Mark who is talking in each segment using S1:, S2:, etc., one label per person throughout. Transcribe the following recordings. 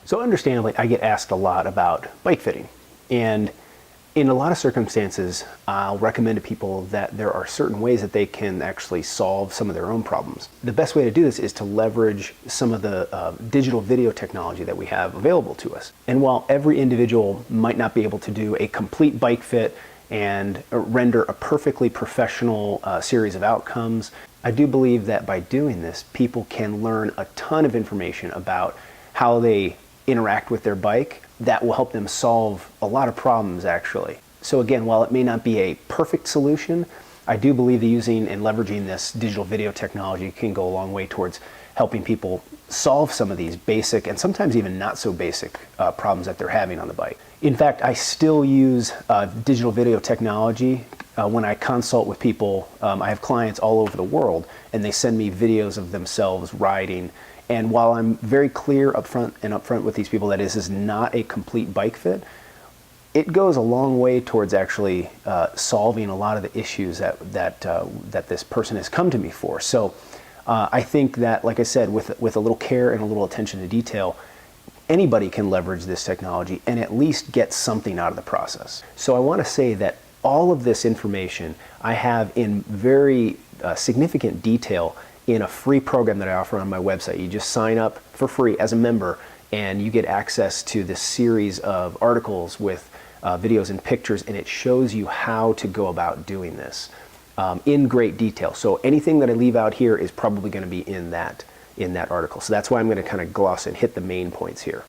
S1: So understandably, I get asked a lot about bike fitting. And in a lot of circumstances, I'll recommend to people that there are certain ways that they can actually solve some of their own problems. The best way to do this is to leverage some of the digital video technology that we have available to us. And while every individual might not be able to do a complete bike fit and render a perfectly professional series of outcomes, I do believe that by doing this, people can learn a ton of information about how they interact with their bike that will help them solve a lot of problems, actually. So again, while it may not be a perfect solution, I do believe that using and leveraging this digital video technology can go a long way towards helping people solve some of these basic and sometimes even not so basic problems that they're having on the bike. In fact, I still use digital video technology when I consult with people. I have clients all over the world, and they send me videos of themselves riding. And while I'm very clear upfront with these people that this is not a complete bike fit, it goes a long way towards actually solving a lot of the issues that this person has come to me for. So I think that, like I said, with a little care and a little attention to detail, anybody can leverage this technology and at least get something out of the process. So I want to say that all of this information I have in very significant detail in a free program that I offer on my website. You just sign up for free as a member, and you get access to this series of articles with videos and pictures, and it shows you how to go about doing this in great detail. So anything that I leave out here is probably going to be in that article. So that's why I'm going to kind of gloss and hit the main points here.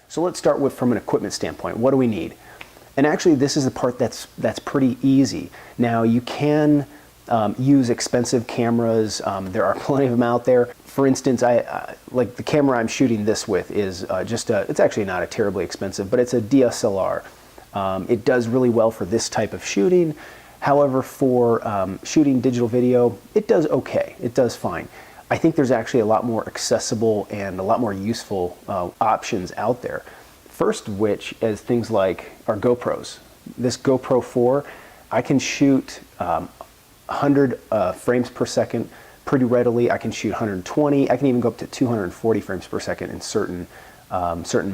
S1: So let's start with from an equipment standpoint. What do we need? And actually, this is the part that's pretty easy. Now, you can use expensive cameras. There are plenty of them out there. For instance, like the camera I'm shooting this with is it's actually not a terribly expensive, but it's a DSLR. It does really well for this type of shooting. However, for shooting digital video, it does okay. It does fine. I think there's actually a lot more accessible and a lot more useful options out there. First of which is things like our GoPros. This GoPro 4, I can shoot 100 frames per second pretty readily. I can shoot 120. I can even go up to 240 frames per second in certain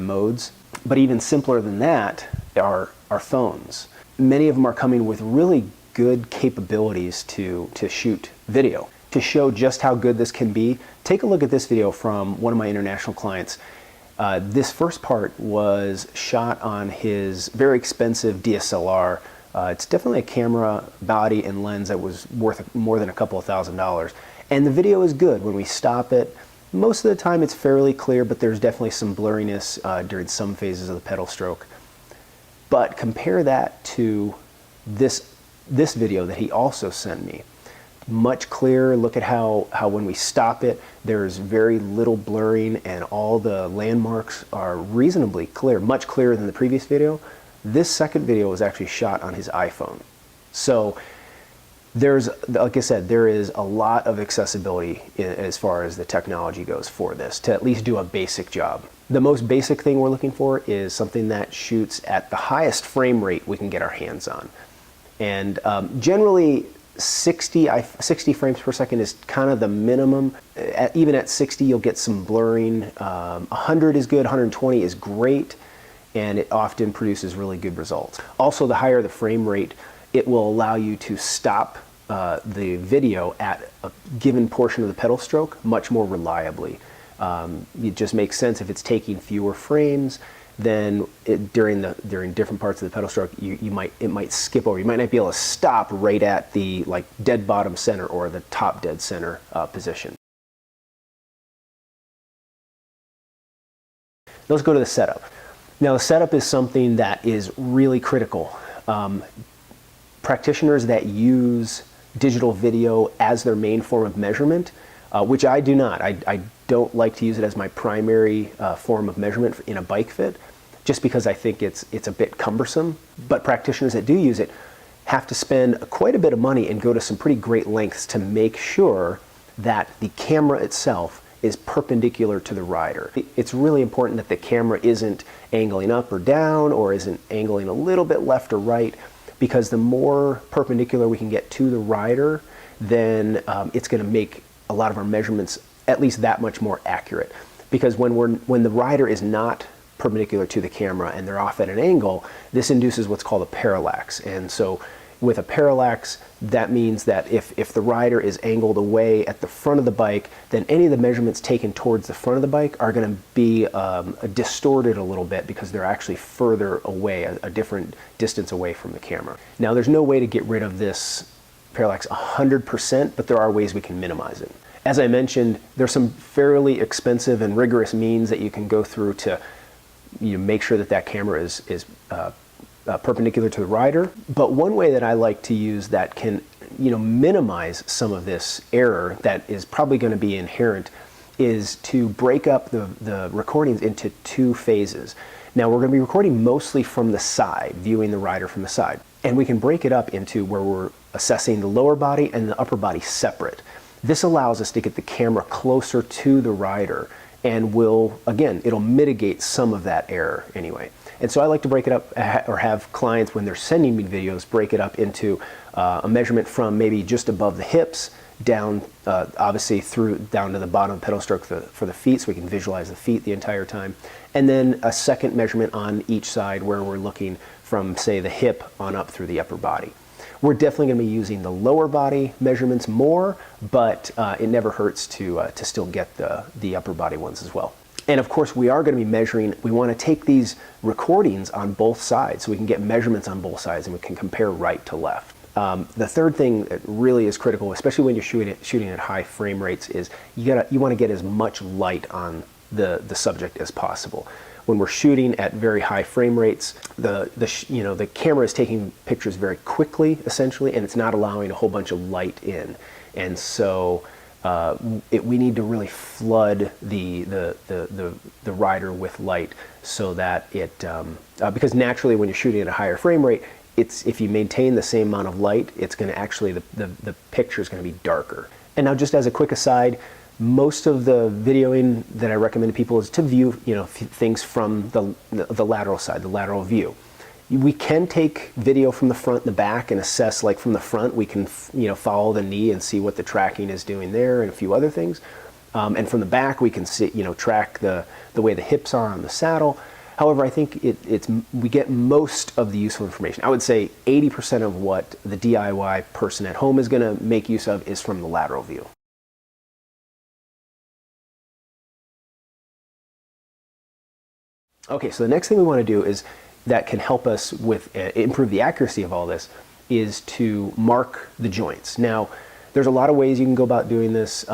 S1: modes. But even simpler than that are our phones. Many of them are coming with really good capabilities to shoot video. To show just how good this can be, take a look at this video from one of my international clients. This first part was shot on his very expensive DSLR. It's definitely a camera body and lens that was worth more than a couple of $1,000s. And the video is good. When we stop it, most of the time it's fairly clear, but there's definitely some blurriness during some phases of the pedal stroke. But compare that to this video that he also sent me. Much clearer. Look at how when we stop it, there's very little blurring and all the landmarks are reasonably clear, much clearer than the previous video. This second video was actually shot on his iPhone. So there's, like I said, there is a lot of accessibility as far as the technology goes for this, to at least do a basic job. The most basic thing we're looking for is something that shoots at the highest frame rate we can get our hands on. And generally, 60 frames per second is kind of the minimum. Even at 60, you'll get some blurring. 100 is good, 120 is great, and it often produces really good results. Also, the higher the frame rate, it will allow you to stop the video at a given portion of the pedal stroke much more reliably. It just makes sense if it's taking fewer frames. Then during different parts of the pedal stroke, it might skip over. You might not be able to stop right at the dead bottom center or the top dead center position. Let's go to the setup. Now, the setup is something that is really critical. Practitioners that use digital video as their main form of measurement, which I do not. I don't like to use it as my primary form of measurement in a bike fit, just because I think it's a bit cumbersome. But practitioners that do use it have to spend quite a bit of money and go to some pretty great lengths to make sure that the camera itself is perpendicular to the rider. It's really important that the camera isn't angling up or down or isn't angling a little bit left or right, because the more perpendicular we can get to the rider, then it's going to make a lot of our measurements at least that much more accurate. Because when the rider is not perpendicular to the camera and they're off at an angle, this induces what's called a parallax. And so with a parallax, that means that if the rider is angled away at the front of the bike, then any of the measurements taken towards the front of the bike are going to be distorted a little bit because they're actually further away, a different distance away from the camera. Now, there's no way to get rid of this parallax 100%, but there are ways we can minimize it. As I mentioned, there's some fairly expensive and rigorous means that you can go through to make sure that camera is perpendicular to the rider. But one way that I like to use that can minimize some of this error that is probably going to be inherent is to break up the recordings into two phases. Now, we're going to be recording mostly from the side, viewing the rider from the side. And we can break it up into where we're assessing the lower body and the upper body separate. This allows us to get the camera closer to the rider and it'll mitigate some of that error anyway. And so I like to break it up, or have clients when they're sending me videos, break it up into a measurement from maybe just above the hips down, obviously down to the bottom of the pedal stroke for the feet, so we can visualize the feet the entire time. And then a second measurement on each side where we're looking from, say, the hip on up through the upper body. We're definitely going to be using the lower body measurements more, but it never hurts to still get the upper body ones as well. And of course, we are going to be measuring. We want to take these recordings on both sides so we can get measurements on both sides and we can compare right to left. The third thing that really is critical, especially when you're shooting at high frame rates, is you want to get as much light on the subject as possible. When we're shooting at very high frame rates, the camera is taking pictures very quickly, essentially, and it's not allowing a whole bunch of light in. And so we need to really flood the rider with light so that because naturally when you're shooting at a higher frame rate, if you maintain the same amount of light, it's going to actually, the picture is going to be darker. And now, just as a quick aside, most of the videoing that I recommend to people is to view things from the lateral side, the lateral view. We can take video from the front and the back and assess, like from the front, we can follow the knee and see what the tracking is doing there and a few other things. And from the back, we can see, track the way the hips are on the saddle. However, I think we get most of the useful information. I would say 80% of what the DIY person at home is going to make use of is from the lateral view. Okay, so the next thing we want to do is that can help us with improve the accuracy of all this is to mark the joints. Now, there's a lot of ways you can go about doing this.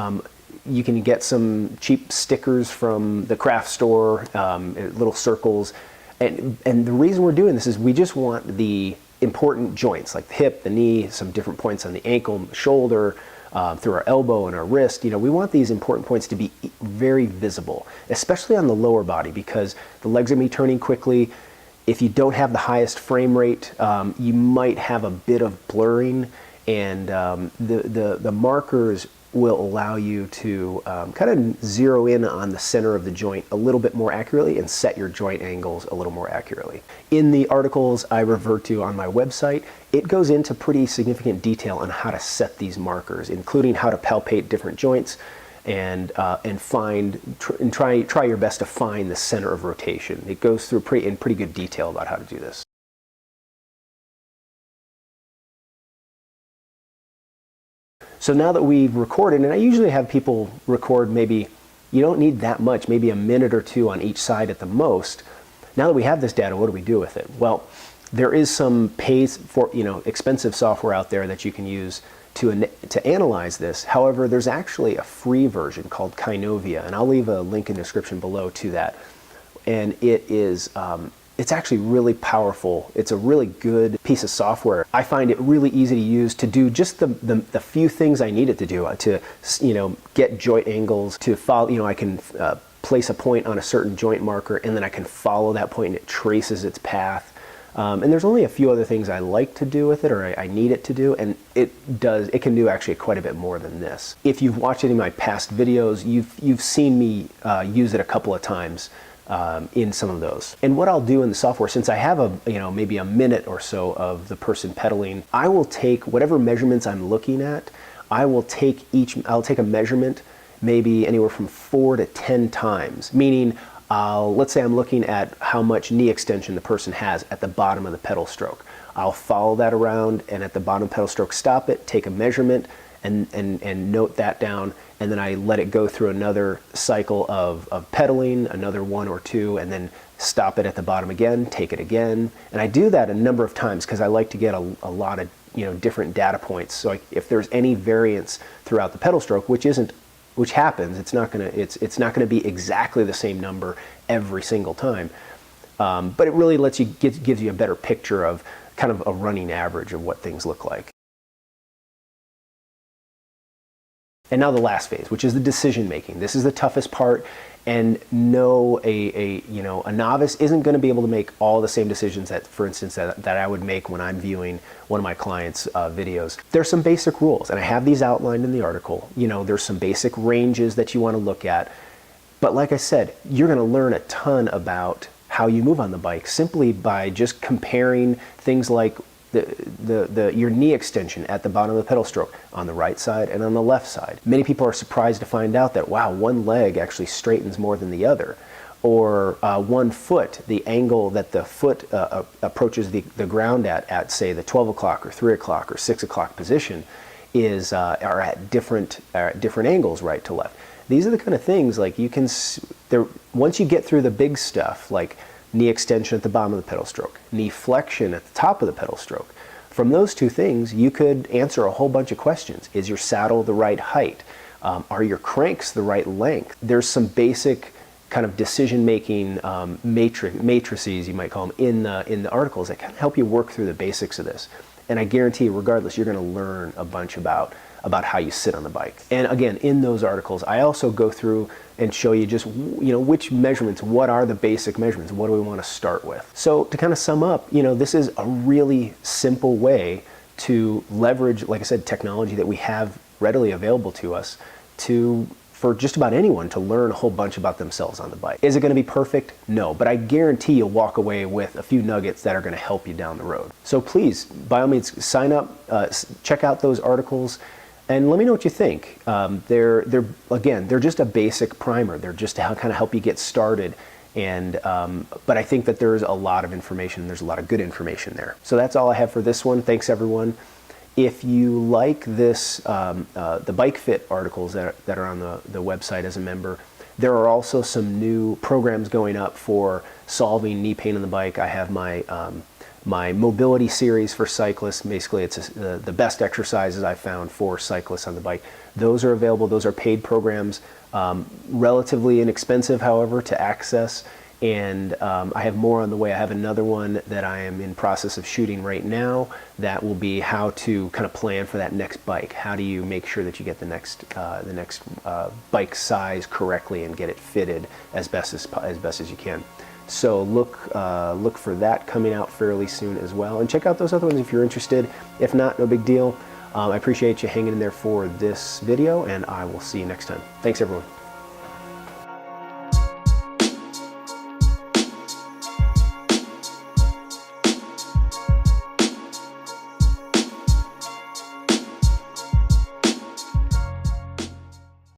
S1: You can get some cheap stickers from the craft store, little circles, and the reason we're doing this is we just want the important joints like the hip, the knee, some different points on the ankle, shoulder, through our elbow and our wrist. We want these important points to be very visible, especially on the lower body, because the legs are going to be turning quickly. If you don't have the highest frame rate, you might have a bit of blurring, and the markers will allow you to kind of zero in on the center of the joint a little bit more accurately and set your joint angles a little more accurately. In the articles I revert to on my website, it goes into pretty significant detail on how to set these markers, including how to palpate different joints and try your best to find the center of rotation. It goes through in pretty good detail about how to do this. So now that we've recorded, and I usually have people record maybe, you don't need that much, maybe a minute or two on each side at the most. Now that we have this data, what do we do with it? Well, there is some expensive software out there that you can use to analyze this. However, there's actually a free version called Kinovia, and I'll leave a link in the description below to that. And it's actually really powerful. It's a really good piece of software. I find it really easy to use to do just the few things I need it to do, to get joint angles, to follow, I can place a point on a certain joint marker, and then I can follow that point and it traces its path. And there's only a few other things I like to do with it, or I need it to do, and it can do actually quite a bit more than this. If you've watched any of my past videos, you've seen me use it a couple of times in some of those. And what I'll do in the software, since I have maybe a minute or so of the person pedaling, I will take whatever measurements I'm looking at, I'll take a measurement maybe anywhere from 4 to 10 times, meaning let's say I'm looking at how much knee extension the person has at the bottom of the pedal stroke. I'll follow that around and at the bottom pedal stroke stop it, take a measurement, and note that down, and then I let it go through another cycle of pedaling, another 1 or 2, and then stop it at the bottom again, take it again. And I do that a number of times because I like to get a lot of different data points. So if there's any variance throughout the pedal stroke, which happens, it's not gonna be exactly the same number every single time. But it really gives you a better picture of kind of a running average of what things look like. And now the last phase, which is the decision making. This is the toughest part, and a novice isn't going to be able to make all the same decisions that, for instance, that I would make when I'm viewing one of my clients' videos. There's some basic rules, and I have these outlined in the article. There's some basic ranges that you want to look at. But like I said, you're going to learn a ton about how you move on the bike simply by just comparing things like your knee extension at the bottom of the pedal stroke on the right side and on the left side. Many people are surprised to find out that, wow, one leg actually straightens more than the other. Or one foot, the angle that the foot approaches the ground at say the 12 o'clock or 3 o'clock or 6 o'clock position are at different angles, right to left. These are the kind of things like once you get through the big stuff, like knee extension at the bottom of the pedal stroke, knee flexion at the top of the pedal stroke. From those two things, you could answer a whole bunch of questions. Is your saddle the right height? Are your cranks the right length? There's some basic kind of decision-making matrices, you might call them, in the articles that kind of help you work through the basics of this. And I guarantee you, regardless, you're going to learn a bunch about how you sit on the bike. And again, in those articles, I also go through and show you just which measurements, what are the basic measurements, what do we want to start with. So to kind of sum up, this is a really simple way to leverage, like I said, technology that we have readily available to us for just about anyone to learn a whole bunch about themselves on the bike. Is it going to be perfect? No, but I guarantee you'll walk away with a few nuggets that are going to help you down the road. So please, by all means, sign up, check out those articles, and let me know what you think. They're just a basic primer. They're just to kind of help you get started. But I think that there's a lot of information. There's a lot of good information there. So that's all I have for this one. Thanks, everyone. If you like this, the Bike Fit articles that are on the website as a member, there are also some new programs going up for solving knee pain on the bike. I have my mobility series for cyclists. Basically, it's the best exercises I found for cyclists on the bike. Those are available. Those are paid programs, relatively inexpensive, however, to access. And I have more on the way. I have another one that I am in process of shooting right now that will be how to kind of plan for that next bike. How do you make sure that you get the next bike size correctly and get it fitted as best as you can. So look for that coming out fairly soon as well. And check out those other ones if you're interested. If not, no big deal. I appreciate you hanging in there for this video, and I will see you next time. Thanks, everyone.